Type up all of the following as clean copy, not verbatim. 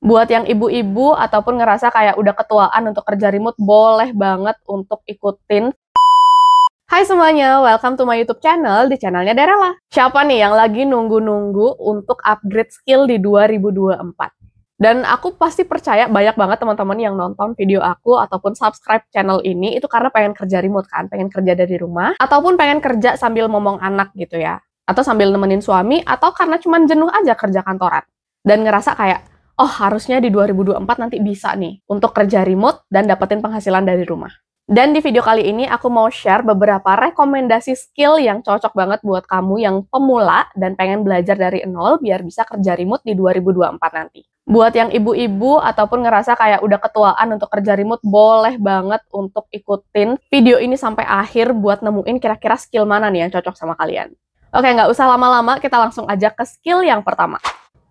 Buat yang ibu-ibu ataupun ngerasa kayak udah ketuaan untuk kerja remote, boleh banget untuk ikutin. Hai semuanya, welcome to my YouTube channel, di channelnya Darela. Siapa nih yang lagi nunggu-nunggu untuk upgrade skill di 2024? Dan aku pasti percaya banyak banget teman-teman yang nonton video aku ataupun subscribe channel ini itu karena pengen kerja remote kan, pengen kerja dari rumah, ataupun pengen kerja sambil ngomong anak gitu ya, atau sambil nemenin suami, atau karena cuman jenuh aja kerja kantoran. Dan ngerasa kayak, oh harusnya di 2024 nanti bisa nih untuk kerja remote dan dapetin penghasilan dari rumah. Dan di video kali ini aku mau share beberapa rekomendasi skill yang cocok banget buat kamu yang pemula dan pengen belajar dari nol biar bisa kerja remote di 2024 nanti. Buat yang ibu-ibu ataupun ngerasa kayak udah ketuaan untuk kerja remote, boleh banget untuk ikutin video ini sampai akhir buat nemuin kira-kira skill mana nih yang cocok sama kalian. Oke, nggak usah lama-lama, kita langsung aja ke skill yang pertama.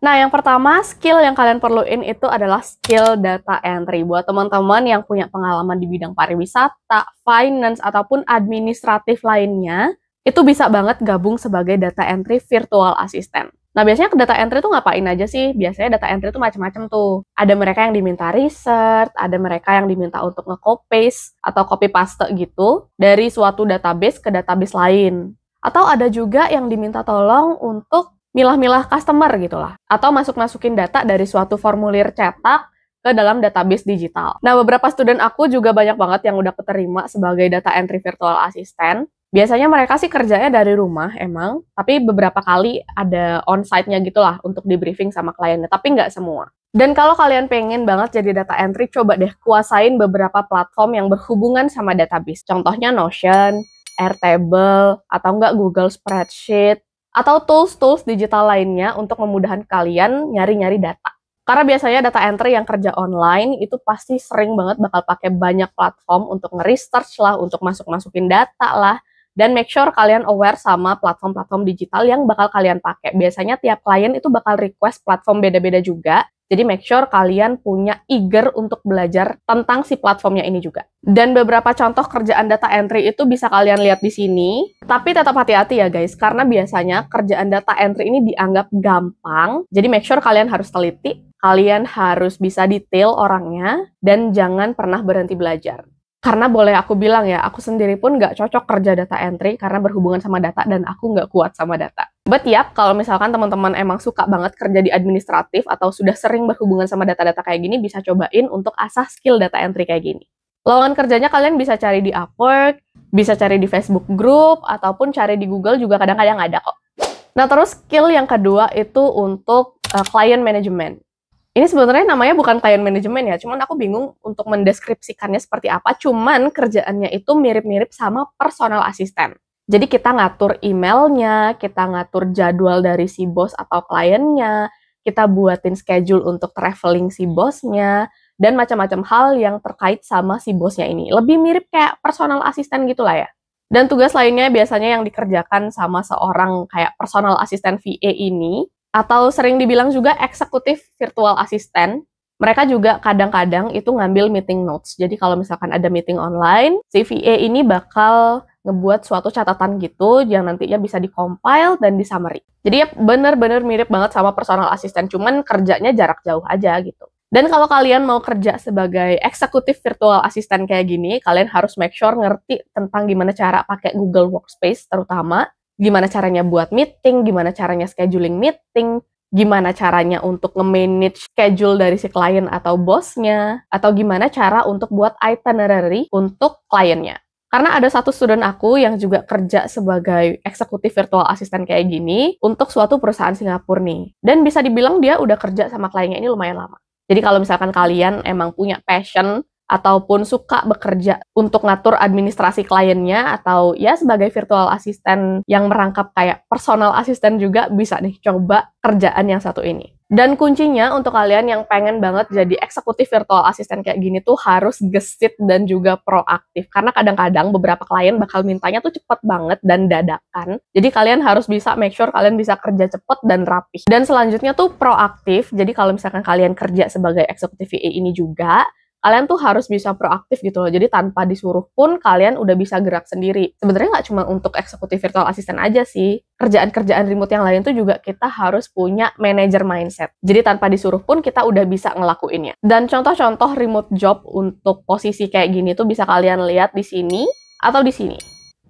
Nah, yang pertama, skill yang kalian perluin itu adalah skill data entry. Buat teman-teman yang punya pengalaman di bidang pariwisata, finance, ataupun administratif lainnya, itu bisa banget gabung sebagai data entry virtual assistant. Nah, biasanya ke data entry itu ngapain aja sih? Biasanya data entry itu macam-macam tuh. Ada mereka yang diminta research, ada mereka yang diminta untuk nge-copy-paste atau copy-paste gitu dari suatu database ke database lain. Atau ada juga yang diminta tolong untuk milah-milah customer gitu lah. Atau masuk-masukin data dari suatu formulir cetak ke dalam database digital. Nah, beberapa student aku juga banyak banget yang udah keterima sebagai data entry virtual assistant. Biasanya mereka sih kerjanya dari rumah emang, tapi beberapa kali ada on-site-nya gitu lah untuk di-briefing sama kliennya, tapi nggak semua. Dan kalau kalian pengen banget jadi data entry, coba deh kuasain beberapa platform yang berhubungan sama database. Contohnya Notion, Airtable, atau nggak Google Spreadsheet, atau tools-tools digital lainnya untuk memudahkan kalian nyari-nyari data. Karena biasanya data entry yang kerja online itu pasti sering banget bakal pakai banyak platform untuk nge-research lah, untuk masuk-masukin data lah, dan make sure kalian aware sama platform-platform digital yang bakal kalian pakai. Biasanya tiap klien itu bakal request platform beda-beda juga, jadi make sure kalian punya eager untuk belajar tentang si platformnya ini juga. Dan beberapa contoh kerjaan data entry itu bisa kalian lihat di sini. Tapi tetap hati-hati ya guys, karena biasanya kerjaan data entry ini dianggap gampang. Jadi make sure kalian harus teliti, kalian harus bisa detail orangnya, dan jangan pernah berhenti belajar. Karena boleh aku bilang ya, aku sendiri pun nggak cocok kerja data entry karena berhubungan sama data dan aku nggak kuat sama data. But yap, kalau misalkan teman-teman emang suka banget kerja di administratif atau sudah sering berhubungan sama data-data kayak gini, bisa cobain untuk asah skill data entry kayak gini. Lowongan kerjanya kalian bisa cari di Upwork, bisa cari di Facebook Group, ataupun cari di Google juga kadang-kadang ada kok. Nah, terus skill yang kedua itu untuk client management. Ini sebenarnya namanya bukan client management ya, cuman aku bingung untuk mendeskripsikannya seperti apa, cuman kerjaannya itu mirip-mirip sama personal assistant. Jadi kita ngatur emailnya, kita ngatur jadwal dari si bos atau kliennya, kita buatin schedule untuk traveling si bosnya, dan macam-macam hal yang terkait sama si bosnya ini. Lebih mirip kayak personal assistant gitu lah ya. Dan tugas lainnya biasanya yang dikerjakan sama seorang kayak personal assistant VA ini, atau sering dibilang juga eksekutif virtual assistant, mereka juga kadang-kadang itu ngambil meeting notes. Jadi kalau misalkan ada meeting online, si VA ini bakal ngebuat suatu catatan gitu yang nantinya bisa di-compile dan di-summary. Jadi ya bener-bener mirip banget sama personal assistant, cuman kerjanya jarak jauh aja gitu. Dan kalau kalian mau kerja sebagai eksekutif virtual assistant kayak gini, kalian harus make sure ngerti tentang gimana cara pakai Google Workspace terutama, gimana caranya buat meeting, gimana caranya scheduling meeting, gimana caranya untuk nge-manage schedule dari si klien atau bosnya, atau gimana cara untuk buat itinerary untuk kliennya. Karena ada satu student aku yang juga kerja sebagai eksekutif virtual assistant kayak gini untuk suatu perusahaan Singapura nih. Dan bisa dibilang dia udah kerja sama kliennya ini lumayan lama. Jadi kalau misalkan kalian emang punya passion ataupun suka bekerja untuk ngatur administrasi kliennya atau ya sebagai virtual assistant yang merangkap kayak personal assistant juga bisa nih coba kerjaan yang satu ini. Dan kuncinya untuk kalian yang pengen banget jadi eksekutif virtual assistant kayak gini tuh harus gesit dan juga proaktif. Karena kadang-kadang beberapa klien bakal mintanya tuh cepet banget dan dadakan. Jadi kalian harus bisa make sure kalian bisa kerja cepet dan rapih. Dan selanjutnya tuh proaktif. Jadi kalau misalkan kalian kerja sebagai eksekutif VA ini juga, kalian tuh harus bisa proaktif gitu loh. Jadi tanpa disuruh pun kalian udah bisa gerak sendiri. Sebenarnya nggak cuma untuk eksekutif virtual assistant aja sih. Kerjaan-kerjaan remote yang lain tuh juga kita harus punya manager mindset. Jadi tanpa disuruh pun kita udah bisa ngelakuinnya. Dan contoh-contoh remote job untuk posisi kayak gini tuh bisa kalian lihat di sini atau di sini.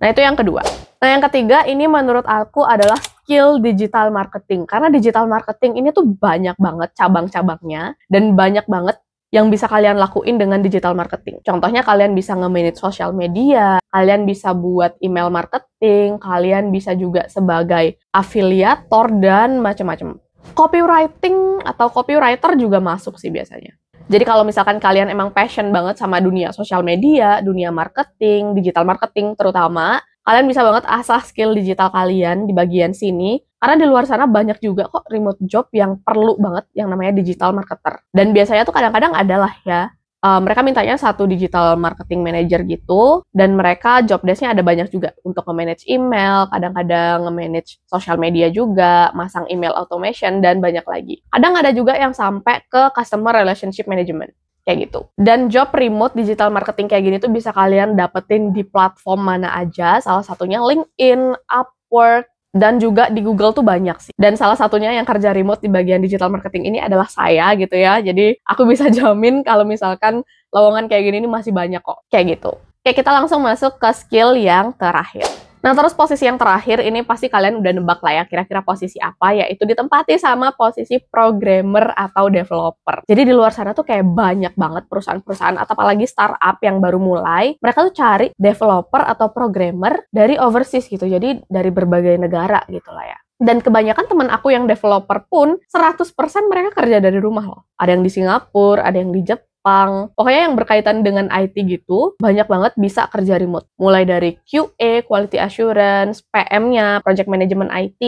Nah, itu yang kedua. Nah, yang ketiga ini menurut aku adalah skill digital marketing. Karena digital marketing ini tuh banyak banget cabang-cabangnya dan banyak banget yang bisa kalian lakuin dengan digital marketing. Contohnya kalian bisa nge-manage sosial media, kalian bisa buat email marketing, kalian bisa juga sebagai afiliator dan macam-macam. Copywriting atau copywriter juga masuk sih biasanya. Jadi kalau misalkan kalian emang passion banget sama dunia sosial media, dunia marketing, digital marketing terutama, kalian bisa banget asah skill digital kalian di bagian sini. Karena di luar sana banyak juga kok remote job yang perlu banget yang namanya digital marketer. Dan biasanya tuh kadang-kadang adalah ya, mereka mintanya satu digital marketing manager gitu, dan mereka job desk-nya ada banyak juga untuk nge-manage email, kadang-kadang nge-manage social media juga, masang email automation, dan banyak lagi. Kadang ada juga yang sampai ke customer relationship management. Kayak gitu. Dan job remote digital marketing kayak gini tuh bisa kalian dapetin di platform mana aja, salah satunya LinkedIn, Upwork, dan juga di Google tuh banyak sih. Dan salah satunya yang kerja remote di bagian digital marketing ini adalah saya gitu ya. Jadi aku bisa jamin kalau misalkan lowongan kayak gini ini masih banyak kok. Kayak gitu. Oke, kita langsung masuk ke skill yang terakhir. Nah, terus posisi yang terakhir ini pasti kalian udah nebak lah ya, kira-kira posisi apa, yaitu ditempati sama posisi programmer atau developer. Jadi di luar sana tuh kayak banyak banget perusahaan-perusahaan atau apalagi startup yang baru mulai, mereka tuh cari developer atau programmer dari overseas gitu, jadi dari berbagai negara gitu lah ya. Dan kebanyakan teman aku yang developer pun 100% mereka kerja dari rumah loh. Ada yang di Singapura, ada yang di Jepang, pokoknya yang berkaitan dengan IT gitu, banyak banget bisa kerja remote. Mulai dari QA, Quality Assurance, PM-nya, Project Management IT,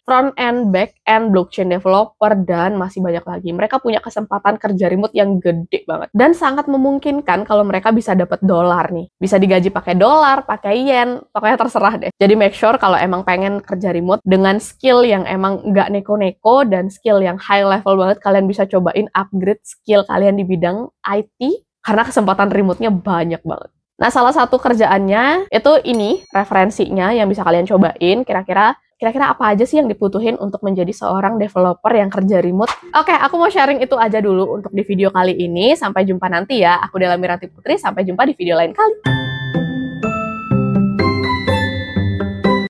front-end, back-end, blockchain developer, dan masih banyak lagi. Mereka punya kesempatan kerja remote yang gede banget. Dan sangat memungkinkan kalau mereka bisa dapat dolar nih. Bisa digaji pakai dolar, pakai yen, pokoknya terserah deh. Jadi make sure kalau emang pengen kerja remote dengan skill yang emang nggak neko-neko dan skill yang high level banget, kalian bisa cobain upgrade skill kalian di bidang IT, karena kesempatan remote-nya banyak banget. Nah, salah satu kerjaannya itu ini, referensinya yang bisa kalian cobain, kira-kira apa aja sih yang dibutuhin untuk menjadi seorang developer yang kerja remote. Oke, aku mau sharing itu aja dulu untuk di video kali ini. Sampai jumpa nanti ya. Aku Della Miranti Putri, sampai jumpa di video lain kali.